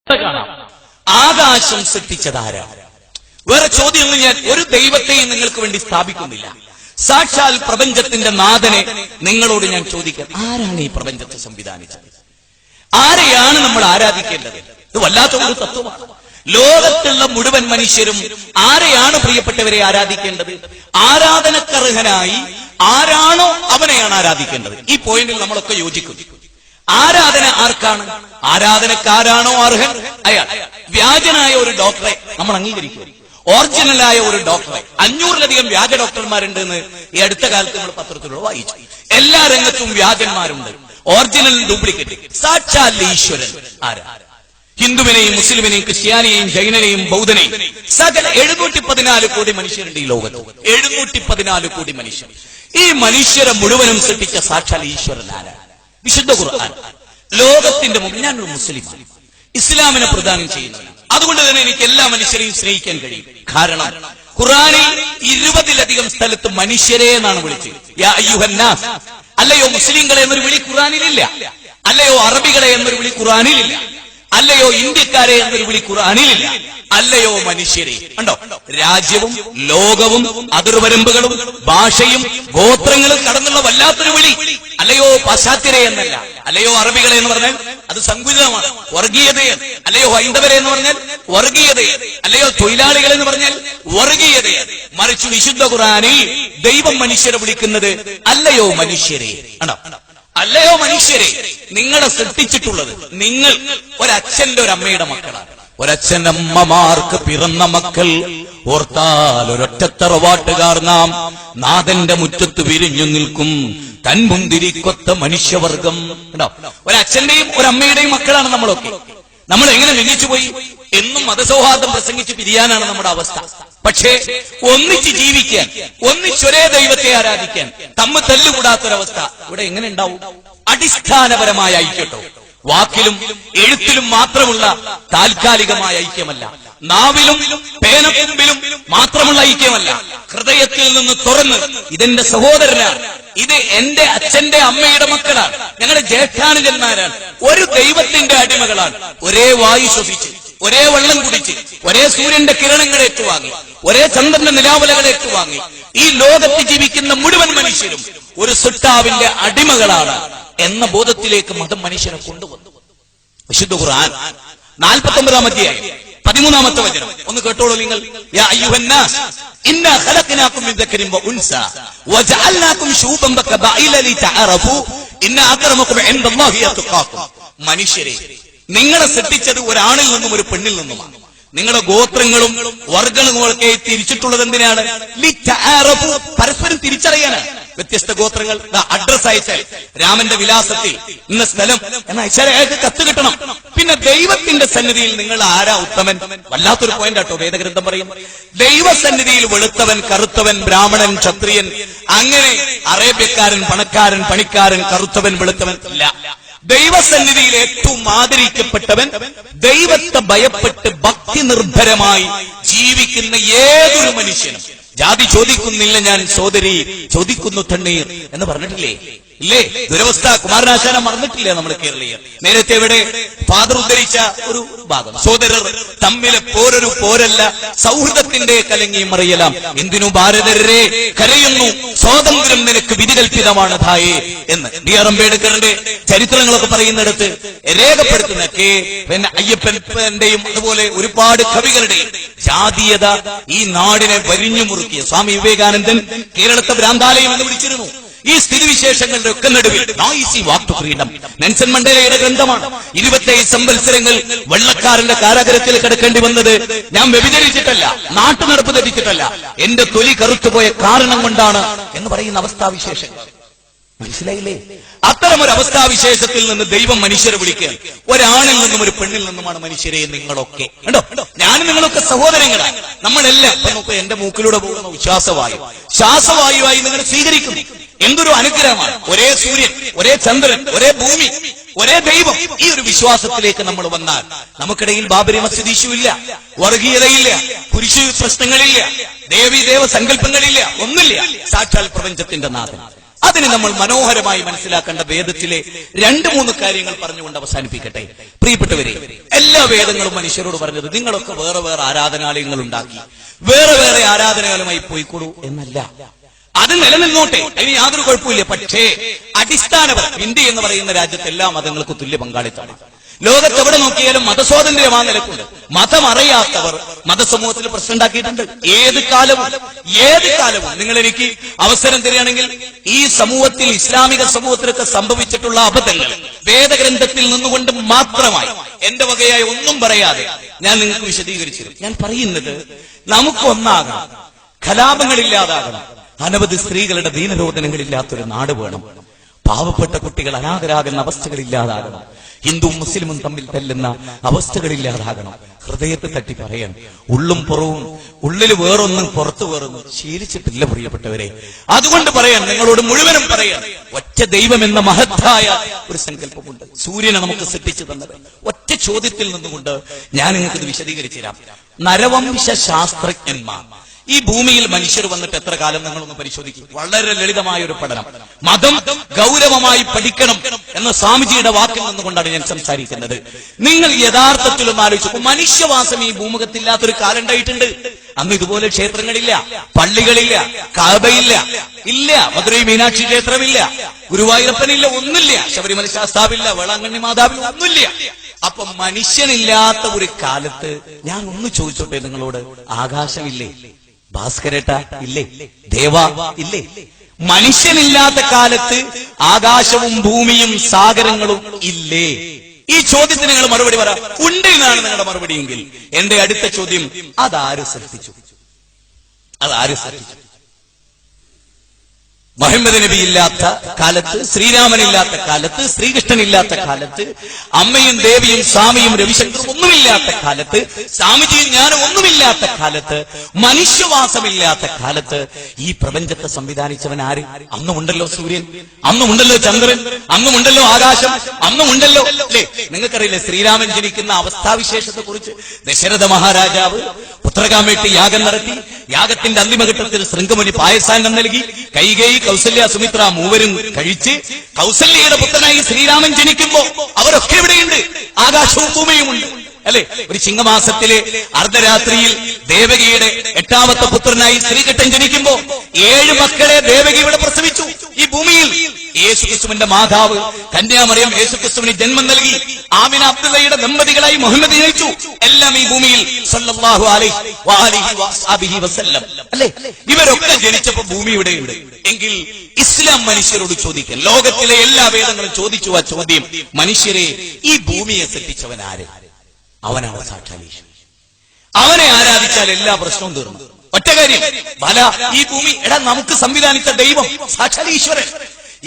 കാണാം. ആകാശം സൃഷ്ടിച്ചതാരാ? വേറെ ചോദ്യമൊന്നും ഞാൻ ഒരു ദൈവത്തെയും നിങ്ങൾക്ക് വേണ്ടി സ്ഥാപിക്കുന്നില്ല. സാക്ഷാൽ പ്രപഞ്ചത്തിന്റെ നാഥനെ നിങ്ങളോട് ഞാൻ ചോദിക്കാം, ആരാണ് ഈ പ്രപഞ്ചത്തെ സംവിധാനിച്ചത്? ആരെയാണ് നമ്മൾ ആരാധിക്കേണ്ടത്? ഇത് വല്ലാത്ത ഒരു തത്വമാണ്. ലോകത്തുള്ള മുഴുവൻ മനുഷ്യരും ആരെയാണ് പ്രിയപ്പെട്ടവരെ ആരാധിക്കേണ്ടത്? ആരാധനക്കർഹനായി ആരാണോ അവനെയാണ് ആരാധിക്കേണ്ടത്. ഈ പോയിന്റിൽ നമ്മളൊക്കെ യോജിക്കുന്നു. ആരാധന ആർക്കാണ്? ആരാധനക്കാരാണോ അർഹൻ അയാൾ. വ്യാജനായ ഒരു ഡോക്ടറെ നമ്മൾ അംഗീകരിക്കും. ഒറിജിനലായ ഒരു ഡോക്ടറെ, 500-ലധികം വ്യാജ ഡോക്ടർമാരുണ്ട് എന്ന് ഈ അടുത്ത കാലത്ത് നമ്മൾ പത്രത്തിലൂടെ വായിച്ചു. എല്ലാ രംഗത്തും വ്യാജന്മാരുണ്ട്. Original duplicate. സാക്ഷാൽ ഈശ്വരൻ ആരാ? ഹിന്ദുവിനെയും മുസ്ലിമിനെയും ക്രിസ്ത്യാനിയെയും ജൈനനെയും ബൗദ്ധനെയും സകല 714 കോടി മനുഷ്യരുണ്ട് ഈ ലോകത്ത്. 714 കോടി മനുഷ്യർ. ഈ മനുഷ്യരെ മുഴുവനും സൃഷ്ടിച്ച സാക്ഷാൽ ഈശ്വരൻ ആരാ? വിശുദ്ധ ഖുർആൻ. ലോകത്തിന്റെ മുമ്പിൽ ഞാനൊരു മുസ്ലിമാണ്, ഇസ്ലാമിനെ പ്രദാനം ചെയ്യുന്നവനാണ്. അതുകൊണ്ട് തന്നെ എനിക്ക് എല്ലാ മനുഷ്യരെയും സ്നേഹിക്കാൻ കഴിയും. കാരണം ഖുർആനിൽ 20-ലധികം സ്ഥലത്ത് മനുഷ്യരെ എന്നാണ് വിളിച്ചത്. യാ അയ്യുഹന്നാസ്. അല്ലയോ മുസ്ലിങ്ങളെ എന്നൊരു വിളി ഖുർആനിലില്ല. അല്ലയോ അറബികളെ എന്നൊരു വിളി ഖുർആനിലില്ല. അല്ലയോ ഇന്ത്യക്കാരെ എന്നൊരു വിളി ഖുർആനിലില്ല. അല്ലയോ മനുഷ്യരെ. കണ്ടോ, രാജ്യവും ലോകവും അതിർവരമ്പുകളും ഭാഷയും ഗോത്രങ്ങളും കടന്നുള്ള വല്ലാത്തൊരു വിളി. അല്ലയോ പാശ്ചാത്യരെ എന്നല്ല. അല്ലയോ അറബികളെ എന്ന് പറഞ്ഞാൽ അത് സങ്കുചിതമാണ്, വർഗീയതയാണ്. അല്ലയോ ഹൈന്ദവരെ എന്ന് പറഞ്ഞാൽ വർഗീയതയാണ്. അല്ലയോ തൊഴിലാളികൾ എന്ന് പറഞ്ഞാൽ വർഗീയതയാണ്. മറിച്ച് വിശുദ്ധ ഖുർആനിൽ ദൈവം മനുഷ്യരെ വിളിക്കുന്നത് അല്ലയോ മനുഷ്യരെ. കണ്ടോ, അല്ലയോ മനുഷ്യരെ, നിങ്ങളെ സൃഷ്ടിച്ചിട്ടുള്ളത് നിങ്ങൾ ഒരച്ഛന്റെ ഒരമ്മയുടെ മക്കളാണ്. ഒരച്ഛനമ്മമാർക്ക് പിറന്ന മക്കൾ ഓർത്താൽ ഒരൊറ്റ തറവാട്ടുകാർ നാം. നാഥന്റെ മുറ്റത്ത് വിരിഞ്ഞു നിൽക്കും തൻമുന്തിരിക്കൊത്ത മനുഷ്യവർഗം. കേട്ടോ, ഒരച്ഛന്റെയും ഒരമ്മയുടെയും മക്കളാണ് നമ്മളൊക്കെ. നമ്മൾ എങ്ങനെ ജനിച്ചുപോയി? എന്നും മതസൗഹാർദ്ദം പ്രസംഗിച്ച് പിരിയാനാണ് നമ്മുടെ അവസ്ഥ. പക്ഷേ ഒന്നിച്ച് ജീവിക്കാൻ, ഒന്നിച്ചൊരേ ദൈവത്തെ ആരാധിക്കാൻ തമ്മിൽ തല്ലുകൂടാത്തൊരവസ്ഥ ഇവിടെ എങ്ങനെ ഉണ്ടാവും? അടിസ്ഥാനപരമായ ഐക്യട്ടോ, വാക്കിലും എഴുത്തിലും മാത്രമുള്ള താൽക്കാലികമായ ഐക്യമല്ല, നാവിലും പേനത്തുമ്പിലും മാത്രമുള്ള ഐക്യമല്ല, ഹൃദയത്തിൽ നിന്ന് തുറന്ന് ഇതെന്റെ സഹോദരനാണ്, ഇത് എന്റെ അച്ഛന്റെ അമ്മയുടെ മക്കളാണ്, ഞങ്ങളുടെ ജ്യേഷ്ഠാനുജന്മാരാണ്, ഒരു ദൈവത്തിന്റെ അടിമകളാണ്, ഒരേ വായു ശ്വസിച്ച്, ഒരേ വെള്ളം കുടിച്ച്, ഒരേ സൂര്യന്റെ കിരണങ്ങൾ ഏറ്റുവാങ്ങി, ഒരേ ചന്ദ്രന്റെ നിലാവലകൾ ഏറ്റുവാങ്ങി ഈ ലോകത്ത് ജീവിക്കുന്ന മുഴുവൻ മനുഷ്യരും ഒരു സൃഷ്ടാവിന്റെ അടിമകളാണ് എന്ന ബോധത്തിലേക്ക് മതം മനുഷ്യനെ കൊണ്ടുവന്നു. വിശുദ്ധ ഖുർആൻ 49-ാം അധ്യായം 13-ാമത്തെ വചനം ഒന്ന് കേട്ടോളൂ നിങ്ങൾ. യാ അയ്യുഹന്നാസ് ഇന്നാ ഖലഖനാകും മിൻ ദക്കരിൻ വ ഉൻസ വജഅൽനാകും ശൂബൻ വകബായില ലിതഅറഫു ഇന്ന അക്രമകും ഇൻദല്ലാഹി അത്ഖാകും. മനുഷ്യരെ, നിങ്ങളെ സൃഷ്ടിച്ചത് ഒരാണിൽ നിന്നും ഒരു പെണ്ണിൽ നിന്നുമാണ്. നിങ്ങളുടെ ഗോത്രങ്ങളും വർഗ്ഗങ്ങളുമൊക്കെ തിരിച്ചിട്ടുള്ളത് എന്തിനാണ്? ലിതഅറഫു, പരസ്പരം തിരിച്ചറിയാനാണ്. വ്യത്യസ്ത ഗോത്രങ്ങൾ അഡ്രസ് അയച്ചാൽ രാമന്റെ വിലാസത്തിൽ ഇന്ന സ്ഥലം എന്ന അയച്ചാൽ അയാൾക്ക് കത്ത് കിട്ടണം. പിന്നെ ദൈവത്തിന്റെ സന്നിധിയിൽ നിങ്ങൾ ആരാ ഉത്തമൻ? വല്ലാത്തൊരു പോയിന്റ് ആട്ടോ വേദഗ്രന്ഥം പറയും. ദൈവസന്നിധിയിൽ വെളുത്തവൻ, കറുത്തവൻ, ബ്രാഹ്മണൻ, ക്ഷത്രിയൻ, അങ്ങനെ അറേബ്യക്കാരൻ, പണക്കാരൻ, പണിക്കാരൻ, കറുത്തവൻ, വെളുത്തവൻ ഇല്ല. ദൈവസന്നിധിയിൽ ഏറ്റവും ആദരിക്കപ്പെട്ടവൻ ദൈവത്തെ ഭയപ്പെട്ട് ഭക്തി നിർഭരമായി ജീവിക്കുന്ന ഏതൊരു മനുഷ്യനും. ജാതി ചോദിക്കുന്നില്ല ഞാൻ സോദരി, ചോദിക്കുന്നു തണ്ണീർ എന്ന് പറഞ്ഞിട്ടില്ലേ? ഇല്ലേ? ദുരവസ്ഥ കുമാരനാശാനം മറന്നിട്ടില്ലേ നമ്മൾ കേരളീയർ? നേരത്തെ ഇവിടെ ഫാദർ ഉദ്ധരിച്ച ഒരു ഭാഗം, സോദരർ തമ്മിലെ പോരൊരു പോരല്ല, സൗഹൃദത്തിന്റെ കലങ്ങി മറിയലാം. എന്തിനു ഭാരതരെ കരയുന്നു, സ്വാതന്ത്ര്യം നിനക്ക് വിധികൽപ്പിതമാണ് ധായേ എന്ന് ബി.ആർ. അംബേദ്കറിന്റെ ചരിത്രങ്ങളൊക്കെ പറയുന്നിടത്ത് രേഖപ്പെടുത്തുന്ന പിന്നെ അയ്യപ്പന്റെയും അതുപോലെ ഒരുപാട് കവികളുടെയും ജാതീയത ഈ നാടിനെ വരിഞ്ഞു മുറുക്കിയ സ്വാമി വിവേകാനന്ദൻ കേരളത്തെ ഭ്രാന്താലയം എന്ന് വിളിച്ചിരുന്നു. ഈ സ്ഥിതിവിശേഷങ്ങളുടെ ഒക്കെ നടുവിൽ നോയിസി വാക്ക് ടു ഫ്രീഡം നെൽസൺ മണ്ടേലയുടെ ഗ്രന്ഥമാണ്. 27 സംവത്സരങ്ങൾ വെള്ളക്കാരന്റെ കാരാഗ്രഹത്തിൽ കിടക്കേണ്ടി വന്നത് ഞാൻ വ്യഭിചരിച്ചിട്ടല്ല, നാട്ടുനടപ്പ് ധരിച്ചിട്ടല്ല, എന്റെ തൊലി കറുത്തുപോയ കാരണം കൊണ്ടാണ് എന്ന് പറയുന്ന അവസ്ഥാവിശേഷങ്ങൾ. മനസ്സിലായില്ലേ? അത്തരമൊരു അവസ്ഥാവിശേഷത്തിൽ നിന്ന് ദൈവം മനുഷ്യരെ വിളിക്കുക. ഒരാണിൽ നിന്നും ഒരു പെണ്ണിൽ നിന്നുമാണ് മനുഷ്യരെ നിങ്ങളൊക്കെ. കണ്ടോ, ഞാനും നിങ്ങളൊക്കെ സഹോദരങ്ങളാണ്. നമ്മളെല്ലാം നമുക്ക് എന്റെ മൂക്കിലൂടെ പോകുന്ന ശ്വാസവായു, ശ്വാസവായുവായി നിങ്ങൾ സ്വീകരിക്കുന്നു. എന്തൊരു അനുഗ്രഹമാണ്! ഒരേ സൂര്യൻ, ഒരേ ചന്ദ്രൻ, ഒരേ ഭൂമി, ഒരേ ദൈവം. ഈ ഒരു വിശ്വാസത്തിലേക്ക് നമ്മൾ വന്നാൽ നമുക്കിടയിൽ ബാബരി മസ്ജിദ് ഇഷ്യൂ ഇല്ല, വർഗീയതയില്ല, കുരിശു പ്രശ്നങ്ങളില്ല, ദേവീ ദേവ സങ്കല്പങ്ങളില്ല, ഒന്നില്ല. സാക്ഷാൽ പ്രപഞ്ചത്തിന്റെ നാഥൻ അതിന് നമ്മൾ മനോഹരമായി മനസ്സിലാക്കേണ്ട വേദത്തിലെ 2-3 കാര്യങ്ങൾ പറഞ്ഞുകൊണ്ട് അവസാനിപ്പിക്കട്ടെ. പ്രിയപ്പെട്ടവരെ, എല്ലാ വേദങ്ങളും മനുഷ്യരോട് പറഞ്ഞത് നിങ്ങളൊക്കെ വേറെ വേറെ ആരാധനാലയങ്ങൾ ഉണ്ടാക്കി വേറെ വേറെ ആരാധനകളുമായി പോയിക്കൊള്ളൂ എന്നല്ല. അത് നിലനിന്നോട്ടെ, അതിന് യാതൊരു കുഴപ്പമില്ല. പക്ഷേ അടിസ്ഥാനപരം ഇന്ത്യ എന്ന് പറയുന്ന രാജ്യത്ത് എല്ലാ മതങ്ങൾക്കും തുല്യ പങ്കാളിത്തമാണ്. ലോകത്ത് എവിടെ നോക്കിയാലും മതസ്വാതന്ത്ര്യം ആ നിലക്കുണ്ട്. മതമറിയാത്തവർ മതസമൂഹത്തിൽ പ്രശ്നം ഉണ്ടാക്കിയിട്ടുണ്ട്. ഏത് കാലവും നിങ്ങൾ എനിക്ക് അവസരം തരികയാണെങ്കിൽ ഈ സമൂഹത്തിൽ, ഇസ്ലാമിക സമൂഹത്തിലൊക്കെ സംഭവിച്ചിട്ടുള്ള അബദ്ധങ്ങൾ വേദഗ്രന്ഥത്തിൽ നിന്നുകൊണ്ട് മാത്രമായി എന്റെ വകയായ ഒന്നും പറയാതെ ഞാൻ നിങ്ങൾക്ക് വിശദീകരിച്ചിരുന്നു. ഞാൻ പറയുന്നത് നമുക്കൊന്നാകണം, കലാപങ്ങളില്ലാതാകണം, അനവധി സ്ത്രീകളുടെ ദീനരോധനങ്ങളില്ലാത്തൊരു നാട് വേണം, പാവപ്പെട്ട കുട്ടികൾ അനാഥരാകുന്ന അവസ്ഥകളില്ലാതാകണം, ഹിന്ദുവും മുസ്ലിമും തമ്മിൽ തല്ലുന്ന അവസ്ഥകളില്ലാതാകണം. ഹൃദയത്തെ തട്ടി പറയാൻ ഉള്ളും പുറവും, ഉള്ളിൽ വേറൊന്നും പുറത്തു വേറൊന്നും ശീലിച്ചിട്ടില്ല പ്രിയപ്പെട്ടവരെ. അതുകൊണ്ട് പറയാൻ, നിങ്ങളോട് മുഴുവനും പറയാൻ, ഒറ്റ ദൈവം എന്ന മഹത്തായ ഒരു സങ്കല്പമുണ്ട്. സൂര്യനെ നമുക്ക് സൃഷ്ടിച്ചു തന്നത് ഒറ്റ ചോദ്യത്തിൽ നിന്നുകൊണ്ട് ഞാൻ നിങ്ങൾക്കിത് വിശദീകരിച്ചു തരാം. നരവംശ ശാസ്ത്രജ്ഞന്മാർ ഈ ഭൂമിയിൽ മനുഷ്യർ വന്നിട്ട് എത്ര കാലം നിങ്ങളൊന്ന് പരിശോധിക്കും. വളരെ ലളിതമായ ഒരു പഠനം. മതം ഗൗരവമായി പഠിക്കണം എന്ന സ്വാമിജിയുടെ വാക്കിൽ നിന്നുകൊണ്ടാണ് ഞാൻ സംസാരിക്കുന്നത്. നിങ്ങൾ യഥാർത്ഥത്തിലും ആലോചിച്ചു, മനുഷ്യവാസം ഈ ഭൂമുഖത്തില്ലാത്തൊരു കാലം ഉണ്ടായിട്ടുണ്ട്. അന്ന് ഇതുപോലെ ക്ഷേത്രങ്ങളില്ല, പള്ളികളില്ല, കാബയില്ല, ഇല്ല, മധുരൈ മീനാക്ഷി ക്ഷേത്രമില്ല, ഗുരുവായൂരപ്പനില്ല, ഒന്നുമില്ല, ശബരിമല ശാസ്താവില്ല, വേളാങ്കണ്ണി മാതാവില്ല, ഒന്നുമില്ല. അപ്പൊ മനുഷ്യനില്ലാത്ത ഒരു കാലത്ത് ഞാൻ ഒന്ന് ചോദിച്ചോട്ടെ നിങ്ങളോട്, ആകാശമില്ലേ? ഭാസ്കരേട്ട ഇല്ലേ? ദേവ ഇല്ലേ? മനുഷ്യനില്ലാത്ത കാലത്ത് ആകാശവും ഭൂമിയും സാഗരങ്ങളും ഇല്ലേ? ഈ ചോദ്യത്തിന് നിങ്ങൾ മറുപടി പറ. ഉണ്ട് എന്നാണ് നിങ്ങളുടെ മറുപടിയെങ്കിൽ എന്റെ അടുത്ത ചോദ്യം, അതാര് സൃഷ്ടിച്ചു? മുഹമ്മദ് നബി ഇല്ലാത്ത കാലത്ത്, ശ്രീരാമനില്ലാത്ത കാലത്ത്, ശ്രീകൃഷ്ണനില്ലാത്ത കാലത്ത്, അമ്മയും ദേവിയും സ്വാമിയും രവിശങ്കറും ഒന്നുമില്ലാത്ത കാലത്ത്, സ്വാമിജിയും ഞാനും ഒന്നുമില്ലാത്ത കാലത്ത്, മനുഷ്യവാസമില്ലാത്ത കാലത്ത് ഈ പ്രപഞ്ചത്തെ സംവിധാനിച്ചവൻ ആര്? അന്നുമുണ്ടല്ലോ സൂര്യൻ, അന്നുമുണ്ടല്ലോ ചന്ദ്രൻ, അന്നുമുണ്ടല്ലോ ആകാശം, അന്നുമുണ്ടല്ലോ അല്ലേ? നിങ്ങൾക്കറിയില്ലേ ശ്രീരാമൻ ജനിക്കുന്ന അവസ്ഥാവിശേഷത്തെ കുറിച്ച്? ദശരഥ മഹാരാജാവ് പുത്രകാമേട്ടി യാഗം നടത്തി. യാഗത്തിന്റെ അന്തിമഘട്ടത്തിൽ ശൃംഗമുനി പായസാന്നം നൽകി. കൈകേയി, കൗസല്യ, സുമിത്ര മൂവരും കഴിച്ച് കൗസല്യയുടെ പുത്രനായി ശ്രീരാമൻ ജനിക്കുമ്പോ അവരൊക്കെ ഇവിടെയുണ്ട്, ആകാശവും ഭൂമിയുമുണ്ട് അല്ലെ? ഒരു ചിങ്ങമാസത്തിലെ അർദ്ധരാത്രിയിൽ ദേവകിയുടെ 8ാമത്തെ പുത്രനായി ശ്രീകൃഷ്ണൻ ജനിക്കുമ്പോ 7 മക്കളെ ദേവകി ഇവിടെ പ്രസവിച്ചു ഈ ഭൂമിയിൽ. യേശുക്രിസ്തുവിന്റെ മാതാവ് കന്യാമറിയം യേശുക്രിസ്തുവിന് ജന്മം നൽകി. ആമിന അബ്ദുള്ളയുടെ ദമ്പതികളായി മുഹമ്മദ് ജനിച്ചു. എല്ലാം ഈ ഭൂമിയിൽ സല്ലല്ലാഹു അലൈഹി വസല്ലം അല്ലെ? ഇവരൊക്കെ ജനിച്ചപ്പോ ഭൂമി ഇവിടെയുണ്ട്. എങ്കിൽ ഇസ്ലാം മനുഷ്യരോട് ചോദിക്കാൻ, ലോകത്തിലെ എല്ലാ വേദങ്ങളും ചോദിച്ചു ആ ചോദ്യം, മനുഷ്യരെ ഈ ഭൂമിയെ സൃഷ്ടിച്ചവൻ ആര്? അവനാണ് സാക്ഷാൽ ഈശ്വരൻ. അവനെ ആരാധിച്ചാൽ എല്ലാ പ്രശ്നവും തീർന്നു. ഒറ്റ കാര്യം, ബല ഈ ഭൂമി നമുക്ക് സംവിധാനിച്ച ദൈവം സാക്ഷാൽ ഈശ്വരൻ.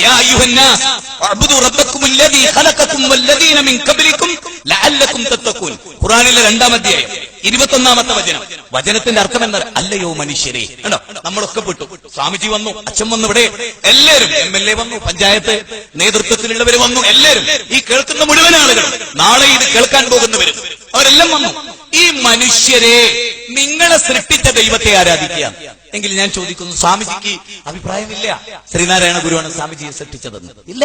യാ അയ്യുഹന്നാസ് അഅ്ബുദു റബ്ബക്കും അല്ലദീ ഖലഖക്കും വല്ലദീന മിൻ ഖബ്ലിക്കും ലഅല്ലക്കും തത്തഖൂൻ. ഖുർആനിലെ 2-ാം അധ്യായം 21-ാമത്തെ വചനം. വചനത്തിന്റെ അർത്ഥം എന്താണ്? അല്ലയോ മനുഷ്യരെ. കണ്ടോ, നമ്മളൊക്കെ പെട്ടു. സ്വാമിജി വന്നു, അച്ഛൻ വന്നു, ഇവിടെ എല്ലാവരും, MLA വന്നു, പഞ്ചായത്ത് നേതൃത്വത്തിലുള്ളവർ വന്നു, എല്ലാവരും, ഈ കേൾക്കുന്ന മുഴുവൻ ആളുകളും, നാളെ ഇത് കേൾക്കാൻ പോകുന്നവരും, അവരെല്ലാം വന്നു. ഈ മനുഷ്യരെ നിങ്ങളെ സൃഷ്ടിച്ച ദൈവത്തെ ആരാധിക്കുക. എങ്കിൽ ഞാൻ ചോദിക്കുന്നു, സ്വാമിജിക്ക് അഭിപ്രായമില്ല ശ്രീനാരായണ ഗുരുവാണ് സ്വാമിജിയെ സൃഷ്ടിച്ചതെന്ന്? ഇല്ല.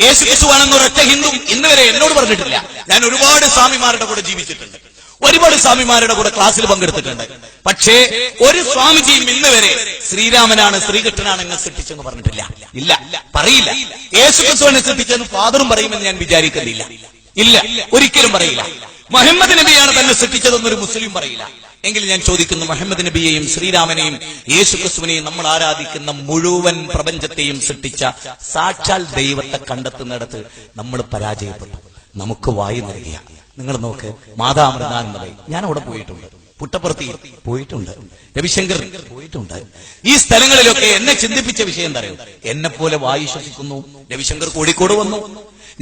യേശു ക്രിസ്തുവാണെന്ന് ഒരൊറ്റ ഹിന്ദു ഇന്ന് വരെ എന്നോട് പറഞ്ഞിട്ടില്ല. ഞാൻ ഒരുപാട് സ്വാമിമാരുടെ കൂടെ ജീവിച്ചിട്ടുണ്ട്, ഒരുപാട് സ്വാമിമാരുടെ കൂടെ ക്ലാസ്സിൽ പങ്കെടുത്തിട്ടുണ്ട്. പക്ഷേ ഒരു സ്വാമിജിയും ഇന്ന് വരെ ശ്രീരാമനാണ്, ശ്രീകൃഷ്ണനാണ് എന്നെ സൃഷ്ടിച്ചെന്ന് പറഞ്ഞിട്ടില്ല. ഇല്ല, പറയില്ല. യേശു ക്രിസ്തുവിനെ സൃഷ്ടിച്ചെന്ന് ഫാദറും പറയുമെന്ന് ഞാൻ വിചാരിക്കുന്നില്ല. ഇല്ല, ഒരിക്കലും പറയില്ല. മുഹമ്മദ് നബിയാണ് തന്നെ സൃഷ്ടിച്ചതെന്നൊരു മുസ്ലിം പറയില്ല. എങ്കിൽ ഞാൻ ചോദിക്കുന്നു, മുഹമ്മദ് നബിയെയും ശ്രീരാമനെയും യേശു ക്രിസ്തുവിനെയും നമ്മൾ ആരാധിക്കുന്ന മുഴുവൻ പ്രപഞ്ചത്തെയും സൃഷ്ടിച്ച സാക്ഷാൽ ദൈവത്തെ കണ്ടെത്തുന്നിടത്ത് നമ്മൾ പരാജയപ്പെട്ടു. നമുക്ക് വായു നൽകിയ, നിങ്ങൾ നോക്ക്, മാതാമൃതാനന്ദമയി, ഞാൻ അവിടെ പോയിട്ടുണ്ട്, പുട്ടപ്പുറത്തി പോയിട്ടുണ്ട്, രവിശങ്കർ പോയിട്ടുണ്ട്. ഈ സ്ഥലങ്ങളിലൊക്കെ എന്നെ ചിന്തിപ്പിച്ച വിഷയം എന്താ അറിയോ? എന്നെ പോലെ വായു ശ്വസിക്കുന്നു. രവിശങ്കർ കോഴിക്കോട് വന്നു.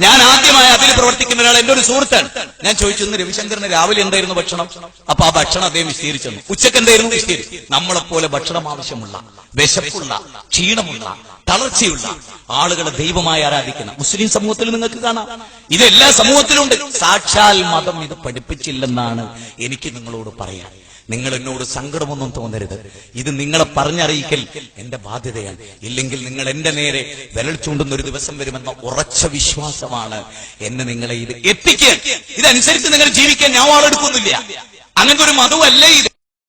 ഞാൻ ആദ്യമായി അതിൽ പ്രവർത്തിക്കുന്ന ഒരാൾ എന്റെ ഒരു സുഹൃത്താണ്. ഞാൻ ചോദിച്ചു, രവിശങ്കറിന് രാവിലെ എന്തായിരുന്നു ഭക്ഷണം? അപ്പൊ ആ ഭക്ഷണം അദ്ദേഹം വിശദീകരിച്ചു. ഉച്ചക്ക് എന്തായിരുന്നു? വിശദീകരിച്ചു. നമ്മളെപ്പോലെ ഭക്ഷണം ആവശ്യമുള്ള, വിശപ്പുള്ള, ക്ഷീണമുള്ള, തളർച്ചയുള്ള ആളുകളെ ദൈവമായി ആരാധിക്കുന്ന മുസ്ലിം സമൂഹത്തിൽ നിങ്ങൾക്ക് കാണാം. ഇതെല്ലാ സമൂഹത്തിലുണ്ട്. സാക്ഷാൽ മതം ഇത് പഠിപ്പിച്ചില്ലെന്നാണ് എനിക്ക് നിങ്ങളോട് പറയാൻ. നിങ്ങൾ എന്നോട് സങ്കടമൊന്നും തോന്നരുത്. ഇത് നിങ്ങളെ പറഞ്ഞറിയിക്കൽ എന്റെ ബാധ്യതയാണ്. ഇല്ലെങ്കിൽ നിങ്ങൾ എന്റെ നേരെ വിരൽ ചൂണ്ടുന്ന ഒരു ദിവസം വരുമെന്ന ഉറച്ച വിശ്വാസമാണ് എന്നെ നിങ്ങളെ ഇത് എത്തിക്കാൻ. ഇതനുസരിച്ച് നിങ്ങൾ ജീവിക്കാൻ ഞാൻ വാളെടുക്കുന്നില്ല. അങ്ങനത്തെ ഒരു മതമല്ലേ ഇത്.